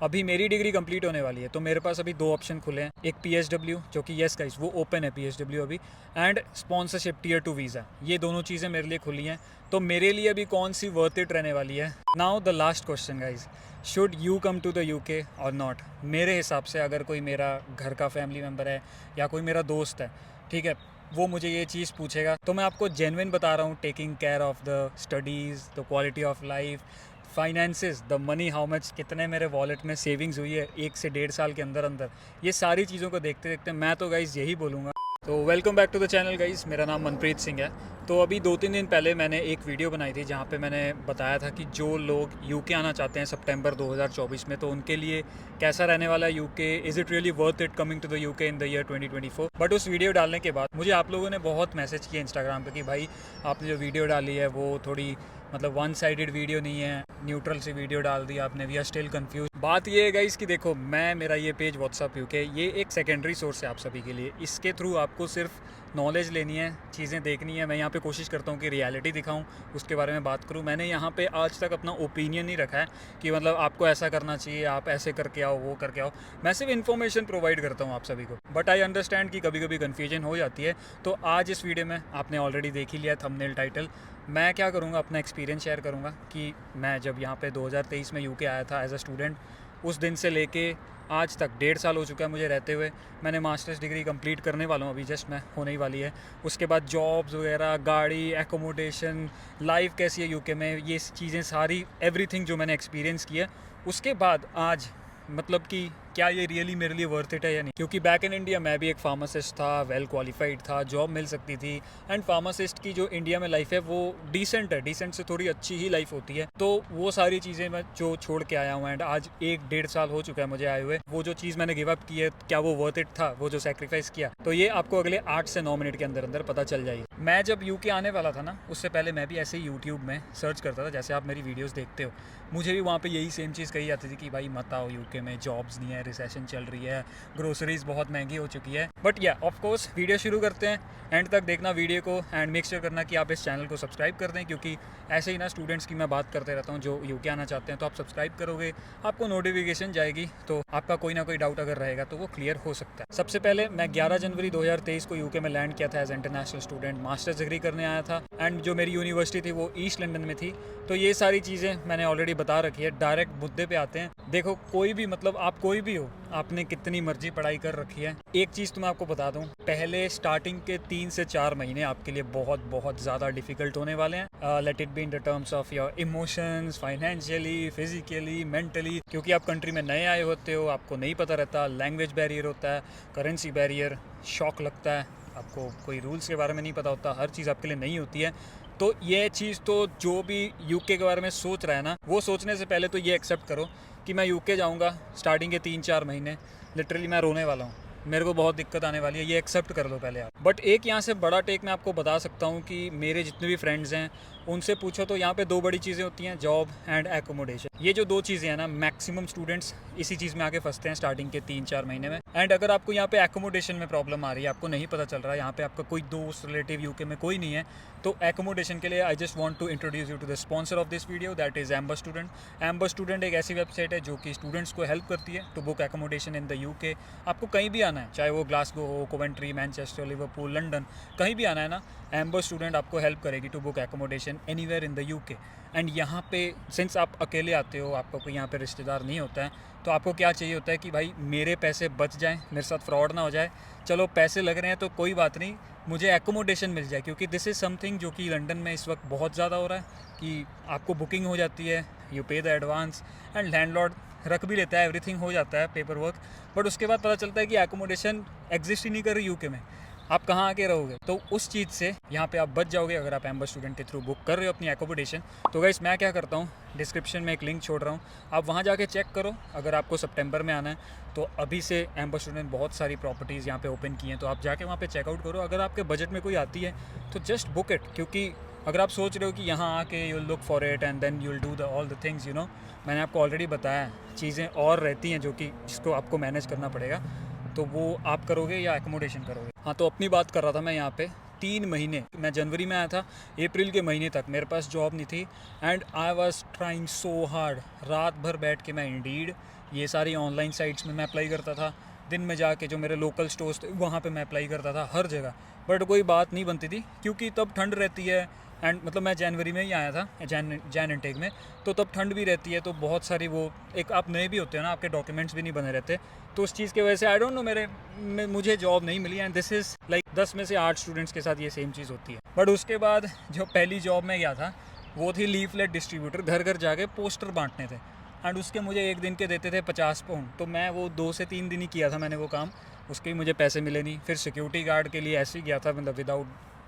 अभी मेरी degree complete होने वाली है तो मेरे पास अभी दो ऑप्शन खुले हैं। एक पीएसडब्ल्यू जो कि यस गाइस वो ओपन है पीएसडब्ल्यू अभी, एंड स्पॉन्सरशिप टियर 2 वीज़ा। ये दोनों चीज़ें मेरे लिए खुली हैं, तो मेरे लिए अभी कौन सी वर्थ इट रहने वाली है। Now the last question guys, should you come to the UK or not. मेरे हिसाब से अगर कोई मेरा घर का फैमिली मेम्बर है या कोई मेरा दोस्त है, ठीक है, वो मुझे ये चीज़ पूछेगा तो मैं आपको जेन्युइन बता रहा हूँ, taking care of the studies, the quality of life, finances, the money, how much, कितने मेरे वॉलेट में सेविंग्स हुई है 1 से 1.5 साल के अंदर अंदर, ये सारी चीज़ों को देखते देखते मैं तो गाइज़ यही बोलूँगा। तो welcome back to the channel guys, मेरा नाम मनप्रीत सिंह है। तो अभी 2-3 दिन पहले मैंने एक वीडियो बनाई थी जहाँ पे मैंने बताया था कि जो लोग यूके आना चाहते हैं सितंबर 2024 में, तो उनके लिए कैसा रहने वाला है UK, is it really worth it coming to the UK in the year 2024। But उस वीडियो डालने के बाद मुझे आप लोगों ने बहुत मैसेज किया इंस्टाग्राम पे कि भाई आपने जो वीडियो डाली है वो थोड़ी मतलब वन साइडेड वीडियो नहीं है, न्यूट्रल सी वीडियो डाल दी आपने, वी आर स्टिल कंफ्यूज। बात ये है गाइस कि देखो, मेरा ये पेज व्हाट्सअप यूके ये एक सेकेंडरी सोर्स है आप सभी के लिए। इसके थ्रू आपको सिर्फ नॉलेज लेनी है, चीज़ें देखनी है। मैं यहाँ पे कोशिश करता हूँ कि रियलिटी दिखाऊँ, उसके बारे में बात करूँ। मैंने यहाँ पे आज तक अपना ओपिनियन नहीं रखा है कि मतलब आपको ऐसा करना चाहिए, आप ऐसे करके आओ, वो करके आओ। मैं सिर्फ इन्फॉर्मेशन प्रोवाइड करता हूँ आप सभी को। बट आई अंडरस्टैंड कि कभी कभी कन्फ्यूजन हो जाती है। तो आज इस वीडियो में आपने ऑलरेडी देख ही लिया थंबनेल, टाइटल, मैं क्या करूँगा, अपना एक्सपीरियंस शेयर करूँगा कि मैं जब यहाँ पे 2023 में यूके आया था एज अ स्टूडेंट, उस दिन से लेके आज तक 1.5 साल हो चुका है मुझे रहते हुए। मैंने मास्टर्स डिग्री कंप्लीट करने वाला हूँ, अभी जस्ट मैं होने ही वाली है। उसके बाद जॉब्स वगैरह, गाड़ी, एकोमोडेशन, लाइफ कैसी है यूके में, ये चीज़ें सारी, एवरीथिंग जो मैंने एक्सपीरियंस किया, उसके बाद आज मतलब कि क्या ये रियली मेरे लिए वर्थ इट है या नहीं। क्योंकि बैक इन इंडिया मैं भी एक फार्मासिस्ट था, वेल क्वालिफाइड था, जॉब मिल सकती थी। एंड फार्मासिस्ट की जो इंडिया में लाइफ है वो डिसेंट है, डिसेंट से थोड़ी अच्छी ही लाइफ होती है। तो वो सारी चीज़ें मैं जो छोड़ के आया हूँ, एंड आज 1-1.5 साल हो चुका है मुझे आए हुए। वो जो चीज़ मैंने गिव अप की है, क्या वो वर्थ इट था, वो जो सेक्रीफाइस किया, तो ये आपको अगले 8 से 9 मिनट के अंदर अंदर पता चल जाएगी। मैं जब यूके आने वाला था ना, उससे पहले मैं भी ऐसे ही यूट्यूब में सर्च करता था, जैसे आप मेरी वीडियोज़ देखते हो। मुझे भी वहाँ पे यही सेम चीज़ कही जाती थी कि भाई मत आओ यूके में, जॉब्स नहीं है, रिसेशन चल रही है, ग्रोसरीज बहुत महंगी हो चुकी है। बट या ऑफ कोर्स वीडियो शुरू करते हैं, एंड तक देखना वीडियो को, एंड मेक श्योर करना कि आप इस चैनल को सब्सक्राइब कर दें, क्योंकि ऐसे ही ना स्टूडेंट्स की मैं बात करते रहता हूँ जो यूके आना चाहते हैं। तो आप सब्सक्राइब करोगे, आपको नोटिफिकेशन जाएगी, तो आपका कोई ना कोई डाउट अगर रहेगा तो वो क्लियर हो सकता है। सबसे पहले मैं 11 जनवरी 2023 को यूके में लैंड किया था as international student, masters degree करने आया था। एंड जो मेरी यूनिवर्सिटी थी वो ईस्ट लंदन में थी। तो ये सारी चीज़ें मैंने ऑलरेडी बता रखी है। डायरेक्ट मुद्दे पे आते हैं। देखो, कोई भी मतलब आप कोई भी हो, आपने कितनी मर्जी पढ़ाई कर रखी है, एक चीज़ तो मैं आपको बता दूं, पहले स्टार्टिंग के 3 से 4 महीने आपके लिए बहुत बहुत ज़्यादा डिफिकल्ट होने वाले हैं। Let it be in the terms of your emotions, financially, physically, mentally, क्योंकि आप कंट्री में नए आए होते हो, आपको नहीं पता रहता, लैंग्वेज बैरियर होता है, करेंसी बैरियर, शॉक लगता है, आपको कोई रूल्स के बारे में नहीं पता होता, हर चीज़ आपके लिए नई होती है। तो ये चीज़ तो जो भी यूके के बारे में सोच रहा है ना, वो सोचने से पहले तो ये एक्सेप्ट करो कि मैं यूके जाऊंगा, स्टार्टिंग के 3-4 महीने लिटरली मैं रोने वाला हूँ, मेरे को बहुत दिक्कत आने वाली है, ये एक्सेप्ट कर लो पहले आप। बट एक यहाँ से बड़ा टेक मैं आपको बता सकता हूँ कि मेरे जितने भी फ्रेंड्स हैं उनसे पूछो तो यहाँ पे 2 बड़ी चीज़ें होती हैं, जॉब एंड एकोमोडेशन। ये जो 2 चीज़ें हैं ना, मैक्सिमम स्टूडेंट्स इसी चीज़ में आके फंसते हैं स्टार्टिंग के 3-4 महीने में। एंड अगर आपको यहाँ पे एकोमोडेशन में प्रॉब्लम आ रही है, आपको नहीं पता चल रहा है, यहाँ पे आपका कोई दोस्त रिलेटिव यूके में कोई नहीं है, तो एकोमोडेशन के लिए I just want to introduce you to the sponsor of this video, that is Amber student. Amber student एक ऐसी वेबसाइट है जो कि स्टूडेंट्स को हेल्प करती है to book accommodation in the UK. आपको कहीं भी आना है, चाहे वो ग्लासगो हो, कोवेंट्री, मैनचेस्टर, लिवरपूल, लंदन, कहीं भी आना है ना, एम्बर स्टूडेंट आपको हेल्प करेगी to book accommodation anywhere in the UK. And यहाँ पे सिंस आप अकेले आते हो, आपका कोई यहाँ पे रिश्तेदार नहीं होता है, तो आपको क्या चाहिए होता है कि भाई मेरे पैसे बच जाएं, मेरे साथ फ्रॉड ना हो जाए। चलो पैसे लग रहे हैं तो कोई बात नहीं, मुझे एकोमोडेशन मिल जाए, क्योंकि दिस इज़ समथिंग जो कि लंदन में इस वक्त बहुत ज़्यादा हो रहा है कि आपको बुकिंग हो जाती है, यू पे द एडवांस, एंड लैंडलॉर्ड रख भी लेता है, एवरीथिंग हो जाता है पेपर वर्क, बट उसके बाद पता चलता है कि एकोमोडेशन एग्जिस्ट ही नहीं कर रही यूके में, आप कहाँ आके रहोगे। तो उस चीज़ से यहाँ पे आप बच जाओगे अगर आप एम्बर स्टूडेंट के थ्रू बुक कर रहे हो अपनी एकोमोडेशन। तो गाइस मैं क्या करता हूँ, डिस्क्रिप्शन में एक लिंक छोड़ रहा हूँ, आप वहाँ जाके चेक करो। अगर आपको सितंबर में आना है तो अभी से एम्बर स्टूडेंट बहुत सारी प्रॉपर्टीज़ यहाँ पे ओपन की हैं, तो आप जाके वहाँ पे चेकआउट करो। अगर आपके बजट में कोई आती है तो जस्ट बुक इट, क्योंकि अगर आप सोच रहे हो कि यहाँ आके you look for it and then you will do the all the things, you know, मैंने आपको ऑलरेडी बताया चीज़ें और रहती हैं जो कि जिसको आपको मैनेज करना पड़ेगा, तो वो आप करोगे या एकोमोडेशन करोगे। हाँ, तो अपनी बात कर रहा था मैं यहाँ पे। 3 महीने, मैं जनवरी में आया था, अप्रैल के महीने तक मेरे पास जॉब नहीं थी and I was trying so hard. रात भर बैठ के मैं इंडीड, ये सारी ऑनलाइन साइट्स में मैं अप्लाई करता था, दिन में जाके जो मेरे लोकल स्टोर्स थे वहाँ पे मैं अप्लाई करता था, हर जगह, बट कोई बात नहीं बनती थी क्योंकि तब ठंड रहती है एंड मतलब मैं जनवरी में ही आया था, जैन इनटेक में, तो तब ठंड भी रहती है, तो बहुत सारी वो एक आप नए भी होते हैं ना, आपके डॉक्यूमेंट्स भी नहीं बने रहते, तो उस चीज़ की वजह से आई डोंट नो मुझे जॉब नहीं मिली एंड दिस इज़ लाइक 10 में से 8 स्टूडेंट्स के साथ ये सेम चीज़ होती है। बट उसके बाद जो पहली जॉब में गया था वो थी लीफलेट डिस्ट्रीब्यूटर, घर घर जाके पोस्टर बांटने थे एंड उसके मुझे एक दिन के देते थे 50 पाउंड, तो मैं वो 2 से 3 दिन ही किया था मैंने वो काम, उसके मुझे पैसे मिले नहीं। फिर सिक्योरिटी गार्ड के लिए ऐसे ही गया था, मतलब विदाउट,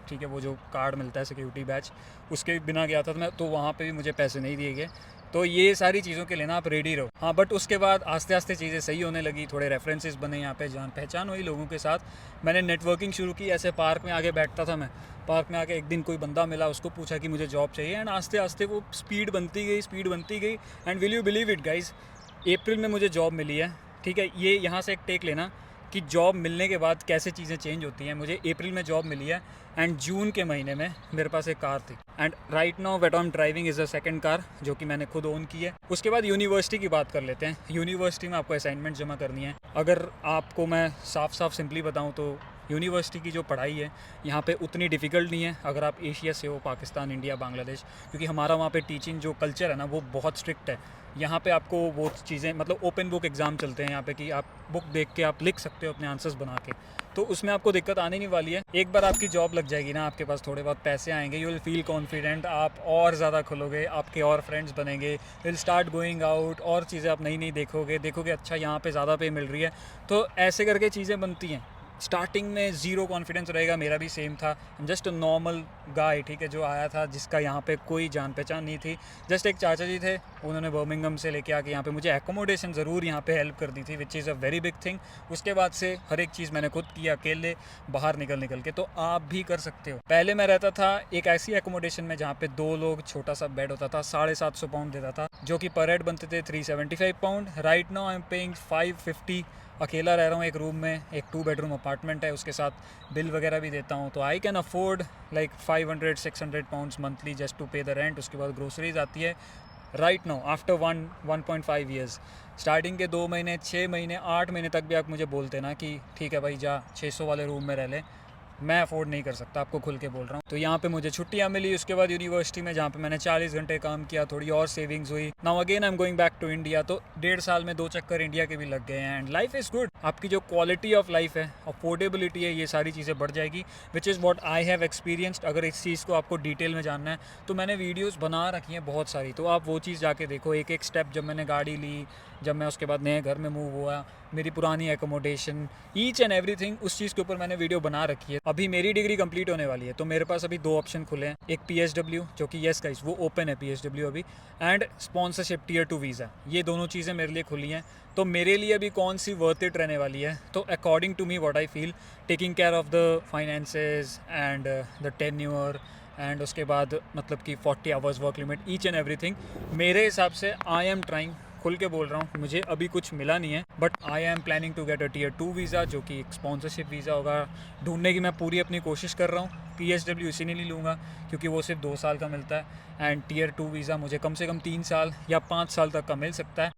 ठीक है, वो जो कार्ड मिलता है सिक्योरिटी बैच, उसके बिना गया था मैं, तो वहाँ पे भी मुझे पैसे नहीं दिए गए। तो ये सारी चीज़ों के लिए ना आप रेडी रहो। हाँ, बट उसके बाद आस्ते आस्ते चीज़ें सही होने लगी, थोड़े रेफरेंसेस बने, यहाँ पे जान पहचान हुई लोगों के साथ, मैंने नेटवर्किंग शुरू की। ऐसे पार्क में आके बैठता था मैं, पार्क में आके एक दिन कोई बंदा मिला, उसको पूछा कि मुझे जॉब चाहिए एंड आस्ते आस्ते वो स्पीड बनती गई and will you believe it guys, अप्रैल में मुझे जॉब मिली है। ठीक है, ये यहाँ से एक टेक लेना कि जॉब मिलने के बाद कैसे चीज़ें चेंज होती हैं। मुझे अप्रैल में जॉब मिली है एंड जून के महीने में मेरे पास एक कार थी and right now what I am driving is a second car, जो कि मैंने खुद ओन की है। उसके बाद यूनिवर्सिटी की बात कर लेते हैं। यूनिवर्सिटी में आपको असाइनमेंट जमा करनी है। अगर आपको मैं साफ सिंपली बताऊँ तो यूनिवर्सिटी की जो पढ़ाई है यहाँ पे उतनी डिफ़िकल्ट नहीं है अगर आप एशिया से हो, पाकिस्तान, इंडिया, बांग्लादेश, क्योंकि हमारा वहाँ पे टीचिंग जो कल्चर है ना वो बहुत स्ट्रिक्ट है। यहाँ पे आपको वो चीज़ें, मतलब ओपन बुक एग्ज़ाम चलते हैं यहाँ पे कि आप बुक देख के आप लिख सकते हो अपने आंसर्स बना के, तो उसमें आपको दिक्कत आने नहीं वाली है। एक बार आपकी जॉब लग जाएगी ना, आपके पास थोड़े बहुत पैसे आएंगे, यू विल फील कॉन्फिडेंट, आप और ज़्यादा खुलोगे, आपके और फ्रेंड्स बनेंगे, विल स्टार्ट गोइंग आउट, और चीज़ें आप नई नई देखोगे अच्छा यहाँ पे ज़्यादा पे मिल रही है, तो ऐसे करके चीज़ें बनती हैं। स्टार्टिंग में ज़ीरो कॉन्फिडेंस रहेगा, मेरा भी सेम था, जस्ट नॉर्मल गाय, ठीक है, जो आया था जिसका यहाँ पे कोई जान पहचान नहीं थी। जस्ट एक चाचा जी थे, उन्होंने बर्मिंघम से लेके आके यहाँ पे मुझे एकोमोडेशन ज़रूर यहाँ पे हेल्प कर दी थी, which is a very big thing. उसके बाद से हर एक चीज़ मैंने खुद की, अकेले बाहर निकल के, तो आप भी कर सकते हो। पहले मैं रहता था एक ऐसी एकोमोडेशन में जहाँ पे 2 लोग, छोटा सा बेड होता था, 750 पाउंड देता था, जो कि पर हेड बनते थे 375 pound. Right now I am paying 550। अकेला रह रहा हूँ एक रूम में, एक 2 बेडरूम अपार्टमेंट है, उसके साथ बिल वगैरह भी देता हूँ, तो I can afford like 500-600 pounds monthly just to pay the rent. उसके बाद ग्रोसरीज आती है। Right now after 1.5 years, starting के 2 महीने, 6 महीने, 8 महीने तक भी आप मुझे बोलते ना कि ठीक है भाई जा 600 वाले रूम में रह ले, मैं अफोर्ड नहीं कर सकता, आपको खुल के बोल रहा हूँ। तो यहाँ पे मुझे छुट्टियाँ मिली। उसके बाद यूनिवर्सिटी में जहाँ पे मैंने 40 घंटे काम किया, थोड़ी और सेविंग्स हुई। Now again I am going back to India, तो 1.5 साल में 2 चक्कर इंडिया के भी लग गए हैं एंड लाइफ इज़ गुड। आपकी जो क्वालिटी ऑफ लाइफ है, अफोर्डेबिलिटी है, ये सारी चीज़ें बढ़ जाएगी, which is what I have experienced. अगर इस चीज़ को आपको डिटेल में जानना है तो मैंने वीडियोज़ बना रखी हैं बहुत सारी, तो आप वो चीज़ जाके देखो, एक एक स्टेप, जब मैंने गाड़ी ली, जब मैं उसके बाद नए घर में मूव हुआ, मेरी पुरानी एकोमोडेशन, ईच एंड एवरीथिंग, उस चीज़ के ऊपर मैंने वीडियो बना रखी है। अभी मेरी डिग्री कंप्लीट होने वाली है, तो मेरे पास अभी 2 ऑप्शन खुले हैं। एक PSW, जो कि यस गाइस वो ओपन है PSW अभी, एंड स्पॉन्सरशिप Tier 2 वीज़ा, ये दोनों चीज़ें मेरे लिए खुली हैं। तो मेरे लिए अभी कौन सी वर्थ इट रहने वाली है, तो according to me what I feel, taking care of the finances and the tenure and उसके बाद मतलब कि 40 hours work limit, each and everything, मेरे हिसाब से आई एम ट्राइंग, खुल के बोल रहा हूँ, मुझे अभी कुछ मिला नहीं है, but I am planning to get a Tier 2 visa, जो कि एक स्पॉन्सरशिप वीज़ा होगा। ढूंढने की मैं पूरी अपनी कोशिश कर रहा हूँ। PSW इसी नहीं लूँगा क्योंकि वो सिर्फ 2 साल का मिलता है एंड Tier 2 वीज़ा मुझे कम से कम 3 साल या 5 साल तक का मिल सकता है।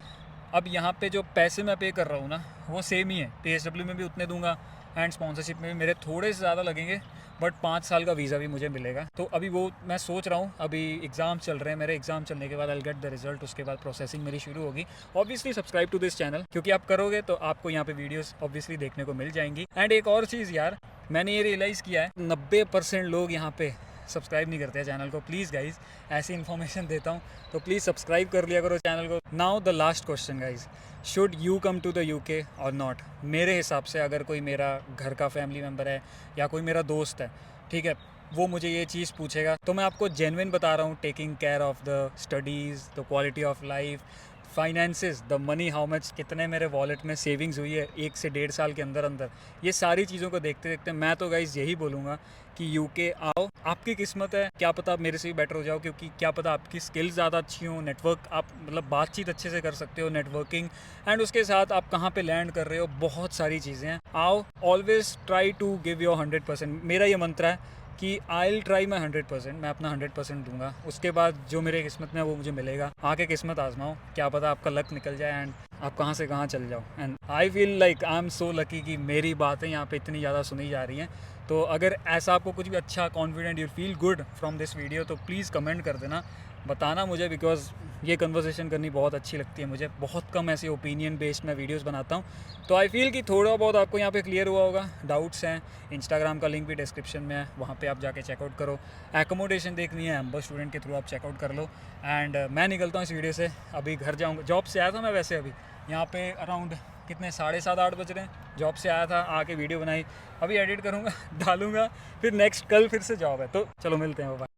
अब यहाँ पे जो पैसे मैं पे कर रहा हूँ ना, वो सेम ही है, PSW में भी उतने दूंगा एंड स्पॉन्सरशिप में भी मेरे थोड़े से ज़्यादा लगेंगे, बट 5 साल का वीज़ा भी मुझे मिलेगा। तो अभी वो मैं सोच रहा हूँ, अभी एग्ज़ाम चल रहे हैं मेरे, एग्ज़ाम चलने के बाद आई गेट द रिजल्ट, उसके बाद प्रोसेसिंग मेरी शुरू होगी। Obviously subscribe to this channel, क्योंकि आप करोगे तो आपको यहाँ पे वीडियोस ऑब्वियसली देखने को मिल जाएंगी। एंड एक और चीज़ यार, मैंने ये रियलाइज़ किया है, 90% लोग यहाँ पे सब्सक्राइब नहीं करते हैं चैनल को। प्लीज़ गाइज, ऐसी इन्फॉर्मेशन देता हूँ तो प्लीज़ सब्सक्राइब कर लिया करो चैनल को। Now the last question guys, should you come to the UK or not. मेरे हिसाब से अगर कोई मेरा घर का फैमिली मेम्बर है या कोई मेरा दोस्त है, ठीक है, वो मुझे ये चीज़ पूछेगा, तो मैं आपको जेन्युइन बता रहा हूँ, taking care of the studies, the quality of life, finances, the money, how much, कितने मेरे वॉलेट में सेविंग्स हुई है 1 से 1.5 साल के अंदर अंदर, ये सारी चीज़ों को देखते देखते मैं तो गाइज़ यही बोलूँगा कि UK आओ। आपकी किस्मत है, क्या पता आप मेरे से भी बेटर हो जाओ, क्योंकि क्या पता आपकी स्किल्स ज़्यादा अच्छी हो, नेटवर्क, आप मतलब बातचीत अच्छे से कर सकते हो, नेटवर्किंग, एंड उसके साथ आप कहाँ पे लैंड कर रहे हो, बहुत सारी चीज़ें हैं। आओ, always try to give your 100%। मेरा ये मंत्र है कि आई विल ट्राई माई 100%, मैं अपना 100% दूंगा। उसके बाद जो मेरे किस्मत में है वो मुझे मिलेगा। आके किस्मत आजमाओ, क्या पता आपका लक निकल जाए एंड आप कहाँ से कहाँ चल जाओ। And I feel like I am so lucky कि मेरी बातें यहाँ पे इतनी ज़्यादा सुनी जा रही हैं। तो अगर ऐसा आपको कुछ भी अच्छा confident you feel good from this video तो प्लीज़ कमेंट कर देना, बताना मुझे, बिकॉज ये कन्वर्सेशन करनी बहुत अच्छी लगती है मुझे। बहुत कम ऐसे ओपिनियन बेस्ड मैं वीडियोस बनाता हूँ, तो आई फील कि थोड़ा बहुत आपको यहाँ पे क्लियर हुआ होगा। डाउट्स हैं, इंस्टाग्राम का लिंक भी डिस्क्रिप्शन में है, वहाँ पे आप जाके चेकआउट करो। एकोमोडेशन देखनी है एम्बर स्टूडेंट के थ्रू आप चेकआउट कर लो। एंड मैं निकलता हूँ इस वीडियो से, अभी घर जाऊँगा। जॉब से आया था मैं वैसे, अभी यहाँ पे अराउंड कितने 7:30-8 बज रहे हैं। जॉब से आया था, आके वीडियो बनाई, अभी एडिट करूँगा डालूँगा, फिर नेक्स्ट कल फिर से जॉब है। तो चलो मिलते हैं, बाय।